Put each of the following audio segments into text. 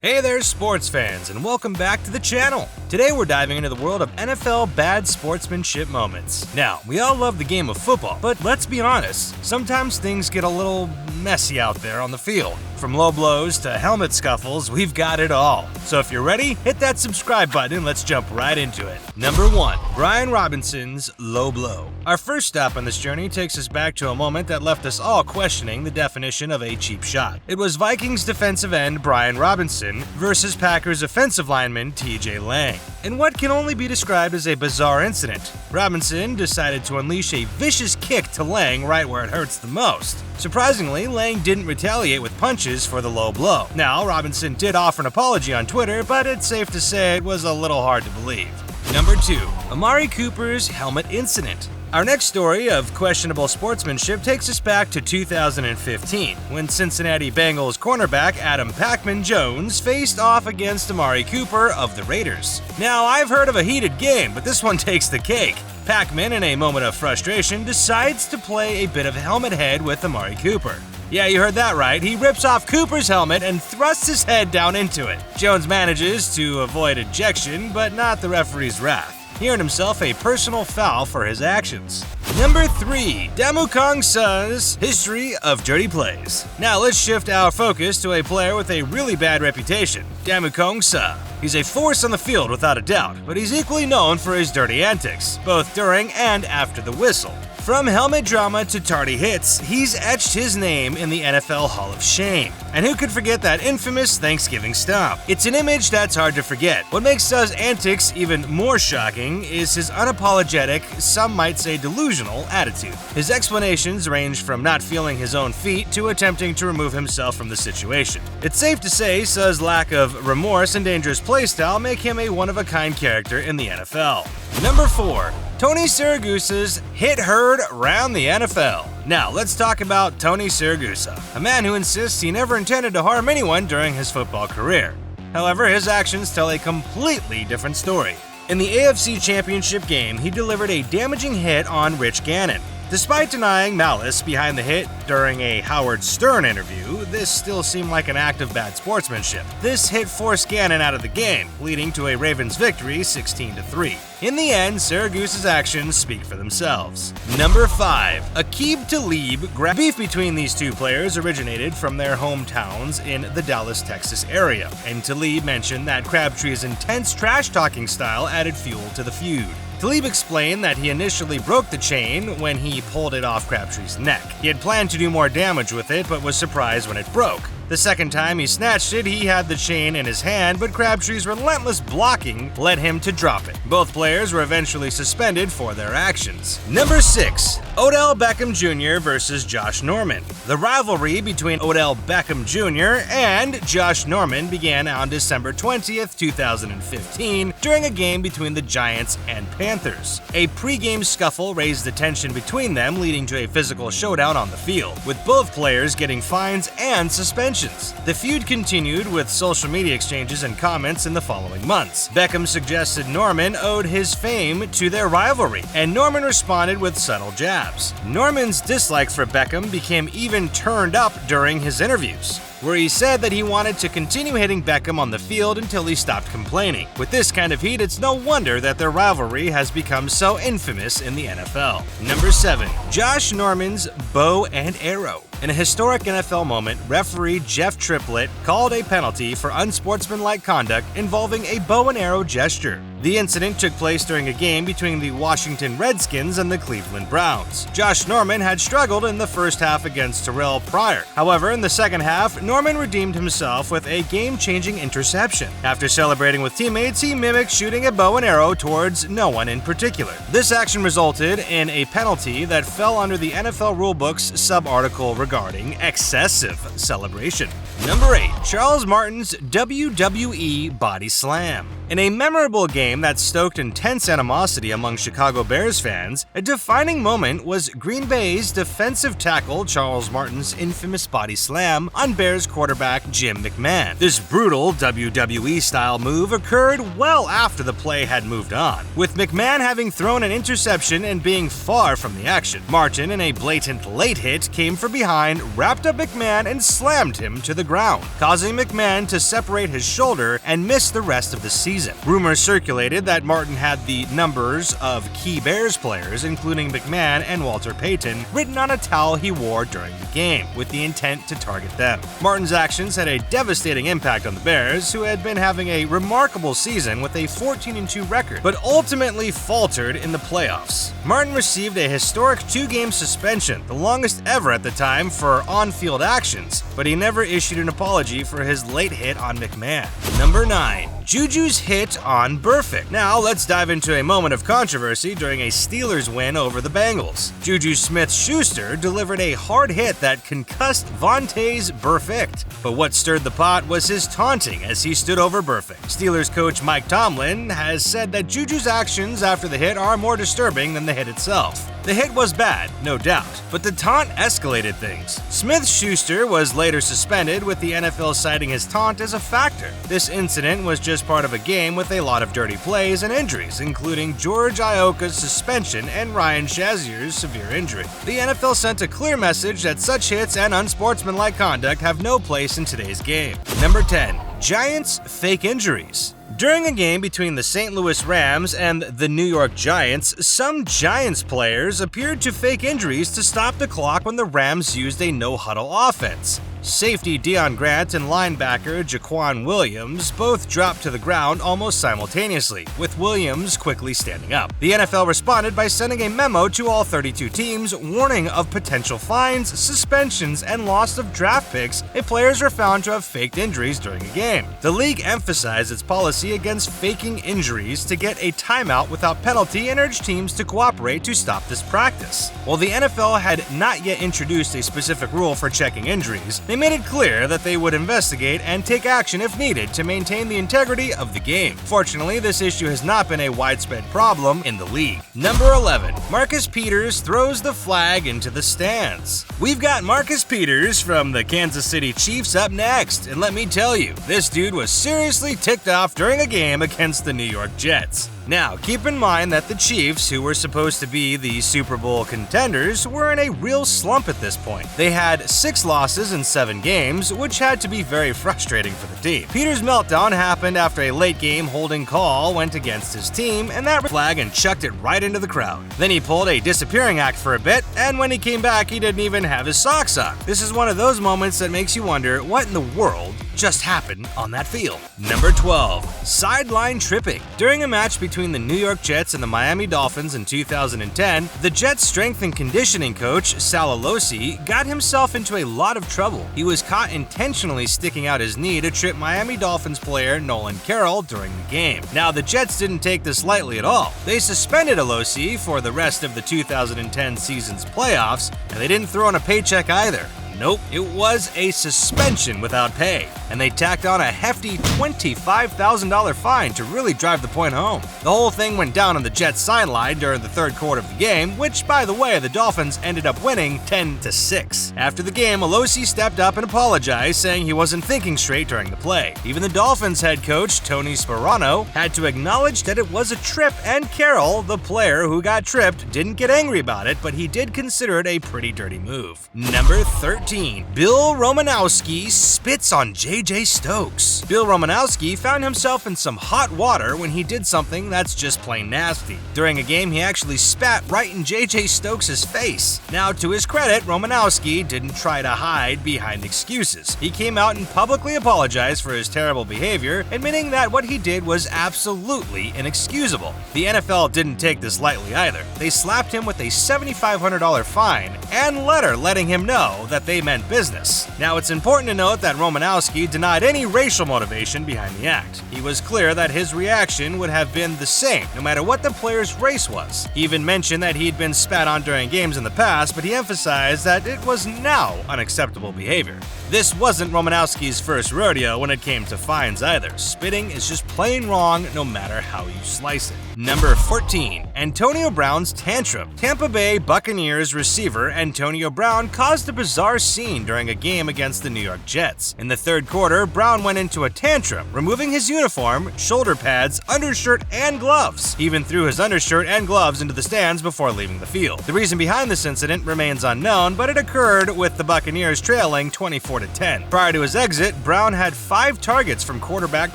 Hey there, sports fans, and welcome back to the channel. Today we're diving into the world of NFL bad sportsmanship moments. Now, we all love the game of football, but let's be honest, sometimes things get a little messy out there on the field. From low blows to helmet scuffles, we've got it all. So if you're ready, hit that subscribe button and let's jump right into it. Number 1. Brian Robinson's low blow. Our first stop on this journey takes us back to a moment that left us all questioning the definition of a cheap shot. It was Vikings defensive end Brian Robinson versus Packers offensive lineman TJ Lang. In what can only be described as a bizarre incident, Robinson decided to unleash a vicious kick to Lang right where it hurts the most. Surprisingly, Lang didn't retaliate with punches for the low blow. Now, Robinson did offer an apology on Twitter, but it's safe to say it was a little hard to believe. Number 2. Amari Cooper's helmet incident. Our next story of questionable sportsmanship takes us back to 2015, when Cincinnati Bengals cornerback Adam Pac-Man-Jones faced off against Amari Cooper of the Raiders. Now, I've heard of a heated game, but this one takes the cake. Pac-Man, in a moment of frustration, decides to play a bit of helmet head with Amari Cooper. Yeah, you heard that right. He rips off Cooper's helmet and thrusts his head down into it. Jones manages to avoid ejection, but not the referee's wrath. He earned himself a personal foul for his actions. Number 3. Damu's history of dirty plays. Now let's shift our focus to a player with a really bad reputation, Damu. He's a force on the field without a doubt, but he's equally known for his dirty antics, both during and after the whistle. From helmet drama to tardy hits, he's etched his name in the NFL Hall of Shame. And who could forget that infamous Thanksgiving stomp? It's an image that's hard to forget. What makes Suz's antics even more shocking is his unapologetic, some might say delusional, attitude. His explanations range from not feeling his own feet to attempting to remove himself from the situation. It's safe to say Suz's lack of remorse and dangerous playstyle make him a one-of-a-kind character in the NFL. Number 4. Tony Siragusas hit heard around the NFL. Now, let's talk about Tony Siragusa, a man who insists he never intended to harm anyone during his football career. However, his actions tell a completely different story. In the AFC Championship game, he delivered a damaging hit on Rich Gannon. Despite denying malice behind the hit during a Howard Stern interview, this still seemed like an act of bad sportsmanship. This hit forced Gannon out of the game, leading to a Ravens victory 16-3. In the end, Siragusas' actions speak for themselves. Number 5. Aqib Talib. Beef between these two players originated from their hometowns in the Dallas, Texas area, and Talib mentioned that Crabtree's intense trash-talking style added fuel to the feud. Talib explained that he initially broke the chain when he pulled it off Crabtree's neck. He had planned to do more damage with it, but was surprised when it broke. The second time he snatched it, he had the chain in his hand, but Crabtree's relentless blocking led him to drop it. Both players were eventually suspended for their actions. Number 6. Odell Beckham Jr. versus Josh Norman. The rivalry between Odell Beckham Jr. and Josh Norman began on December 20th, 2015, during a game between the Giants and Panthers. A pre-game scuffle raised the tension between them, leading to a physical showdown on the field, with both players getting fines and suspensions. The feud continued with social media exchanges and comments in the following months. Beckham suggested Norman owed his fame to their rivalry, and Norman responded with subtle jabs. Norman's dislike for Beckham became even turned up during his interviews, where he said that he wanted to continue hitting Beckham on the field until he stopped complaining. With this kind of heat, it's no wonder that their rivalry has become so infamous in the NFL. Number 7. Josh Norman's bow and arrow. In a historic NFL moment, referee Jeff Triplett called a penalty for unsportsmanlike conduct involving a bow and arrow gesture. The incident took place during a game between the Washington Redskins and the Cleveland Browns. Josh Norman had struggled in the first half against Terrell Pryor. However, in the second half, Norman redeemed himself with a game-changing interception. After celebrating with teammates, he mimicked shooting a bow and arrow towards no one in particular. This action resulted in a penalty that fell under the NFL rulebook's sub-article regarding excessive celebration. Number 8. Charles Martin's WWE body slam. In a memorable game that stoked intense animosity among Chicago Bears fans, a defining moment was Green Bay's defensive tackle Charles Martin's infamous body slam on Bears quarterback Jim McMahon. This brutal WWE-style move occurred well after the play had moved on, with McMahon having thrown an interception and being far from the action. Martin, in a blatant late hit, came from behind, wrapped up McMahon, and slammed him to the ground, causing McMahon to separate his shoulder and miss the rest of the season. Rumors circulated that Martin had the numbers of key Bears players, including McMahon and Walter Payton, written on a towel he wore during the game, with the intent to target them. Martin's actions had a devastating impact on the Bears, who had been having a remarkable season with a 14-2 record, but ultimately faltered in the playoffs. Martin received a historic 2-game suspension, the longest ever at the time for on-field actions, but he never issued an apology for his late hit on McMahon. Number 9. JuJus Hit on Burfict. Now let's dive into a moment of controversy during a Steelers win over the Bengals. Juju Smith-Schuster delivered a hard hit that concussed Vontae's Burfict, but what stirred the pot was his taunting as he stood over Burfict. Steelers coach Mike Tomlin has said that Juju's actions after the hit are more disturbing than the hit itself. The hit was bad, no doubt, but the taunt escalated things. Smith-Schuster was later suspended, with the NFL citing his taunt as a factor. This incident was just part of a game with a lot of dirty plays and injuries, including George Iocca's suspension and Ryan Shazier's severe injury. The NFL sent a clear message that such hits and unsportsmanlike conduct have no place in today's game. Number 10. Giants fake injuries. During a game between the St. Louis Rams and the New York Giants, some Giants players appeared to fake injuries to stop the clock when the Rams used a no-huddle offense. Safety Deion Grant and linebacker Jaquan Williams both dropped to the ground almost simultaneously, with Williams quickly standing up. The NFL responded by sending a memo to all 32 teams warning of potential fines, suspensions, and loss of draft picks if players are found to have faked injuries during a game. The league emphasized its policy against faking injuries to get a timeout without penalty and urged teams to cooperate to stop this practice. While the NFL had not yet introduced a specific rule for checking injuries, they made it clear that they would investigate and take action if needed to maintain the integrity of the game. Fortunately, this issue has not been a widespread problem in the league. Number 11. Marcus Peters throws the flag into the stands. We've got Marcus Peters from the Kansas City Chiefs up next, and let me tell you, this dude was seriously ticked off during a game against the New York Jets. Now, keep in mind that the Chiefs, who were supposed to be the Super Bowl contenders, were in a real slump at this point. They had 6 losses in 7 games, which had to be very frustrating for the team. Peters' meltdown happened after a late-game holding call went against his team, and that flag and chucked it right into the crowd. Then he pulled a disappearing act for a bit, and when he came back, he didn't even have his socks on. This is one of those moments that makes you wonder what in the world just happened on that field. Number 12. Sideline tripping. During a match between the New York Jets and the Miami Dolphins in 2010, the Jets' strength and conditioning coach, Sal Alosi, got himself into a lot of trouble. He was caught intentionally sticking out his knee to trip Miami Dolphins player Nolan Carroll during the game. Now, the Jets didn't take this lightly at all. They suspended Alosi for the rest of the 2010 season's playoffs, and they didn't throw in a paycheck either. Nope, it was a suspension without pay, and they tacked on a hefty $25,000 fine to really drive the point home. The whole thing went down on the Jets' sideline during the third quarter of the game, which, by the way, the Dolphins ended up winning 10-6. After the game, Alosi stepped up and apologized, saying he wasn't thinking straight during the play. Even the Dolphins head coach, Tony Sparano, had to acknowledge that it was a trip, and Carroll, the player who got tripped, didn't get angry about it, but he did consider it a pretty dirty move. Number 13. Bill Romanowski spits on JJ Stokes. Bill Romanowski found himself in some hot water when he did something that's just plain nasty. During a game, he actually spat right in JJ Stokes' face. Now, to his credit, Romanowski didn't try to hide behind excuses. He came out and publicly apologized for his terrible behavior, admitting that what he did was absolutely inexcusable. The NFL didn't take this lightly either. They slapped him with a $7,500 fine and letter letting him know that they meant business. Now, it's important to note that Romanowski denied any racial motivation behind the act. He was clear that his reaction would have been the same, no matter what the player's race was. He even mentioned that he'd been spat on during games in the past, but he emphasized that it was now unacceptable behavior. This wasn't Romanowski's first rodeo when it came to fines either. Spitting is just plain wrong no matter how you slice it. Number 14. Antonio Brown's tantrum. Tampa Bay Buccaneers receiver Antonio Brown caused a bizarre scene during a game against the New York Jets. In the third quarter, Brown went into a tantrum, removing his uniform, shoulder pads, undershirt, and gloves. He even threw his undershirt and gloves into the stands before leaving the field. The reason behind this incident remains unknown, but it occurred with the Buccaneers trailing 24-10. Prior to his exit, Brown had 5 targets from quarterback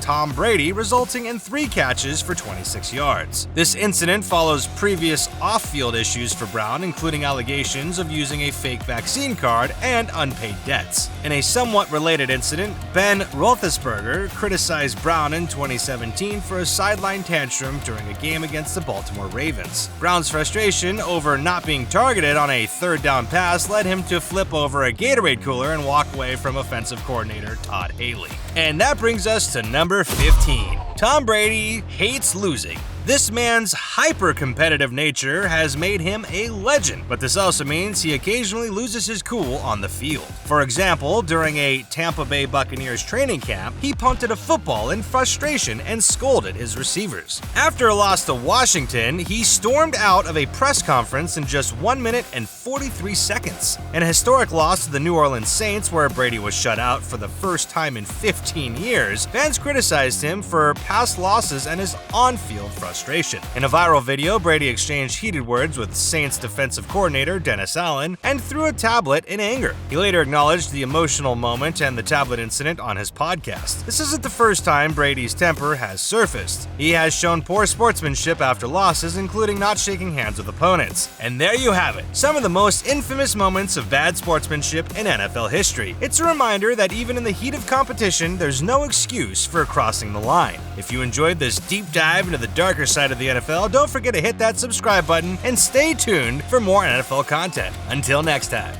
Tom Brady, resulting in 3 catches for 26 yards. This incident follows previous off-field issues for Brown, including allegations of using a fake vaccine card and unpaid debts. In a somewhat related incident, Ben Roethlisberger criticized Brown in 2017 for a sideline tantrum during a game against the Baltimore Ravens. Brown's frustration over not being targeted on a third down pass led him to flip over a Gatorade cooler and walk away from offensive coordinator Todd Haley. And that brings us to number 15. Tom Brady hates losing. This man's hyper-competitive nature has made him a legend, but this also means he occasionally loses his cool on the field. For example, during a Tampa Bay Buccaneers training camp, he punted a football in frustration and scolded his receivers. After a loss to Washington, he stormed out of a press conference in just 1 minute and 43 seconds. In a historic loss to the New Orleans Saints, where Brady was shut out for the first time in 15 years, fans criticized him for past losses and his on-field frustration. In a viral video, Brady exchanged heated words with Saints defensive coordinator Dennis Allen and threw a tablet in anger. He later acknowledged the emotional moment and the tablet incident on his podcast. This isn't the first time Brady's temper has surfaced. He has shown poor sportsmanship after losses, including not shaking hands with opponents. And there you have it, some of the most infamous moments of bad sportsmanship in NFL history. It's a reminder that even in the heat of competition, there's no excuse for crossing the line. If you enjoyed this deep dive into the darker side of the NFL, don't forget to hit that subscribe button and stay tuned for more NFL content. Until next time.